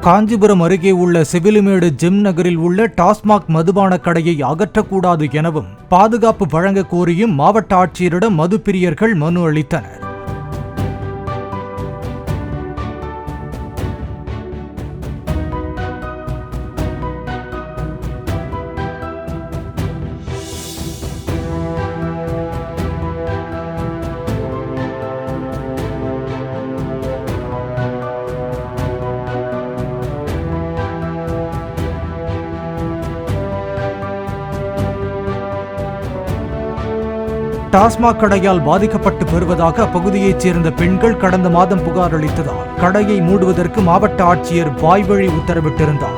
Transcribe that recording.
காஞ்சிபுரம் அருகே உள்ள செவிலிமேடு ஜெம் நகரில் உள்ள டாஸ்மாக் மதுபான கடையை அகற்றக்கூடாது எனவும் பாதுகாப்பு வழங்க கோரியும் மாவட்ட ஆட்சியரிடம் மது பிரியர்கள் மனு அளித்தனர். டாஸ்மாக் கடையால் பாதிக்கப்பட்டு வருவதாக அப்பகுதியைச் சேர்ந்த பெண்கள் கடந்த மாதம் புகார் அளித்ததால் கடையை மூடுவதற்கு மாவட்ட ஆட்சியர் வாய்வழி உத்தரவிட்டிருந்தார்.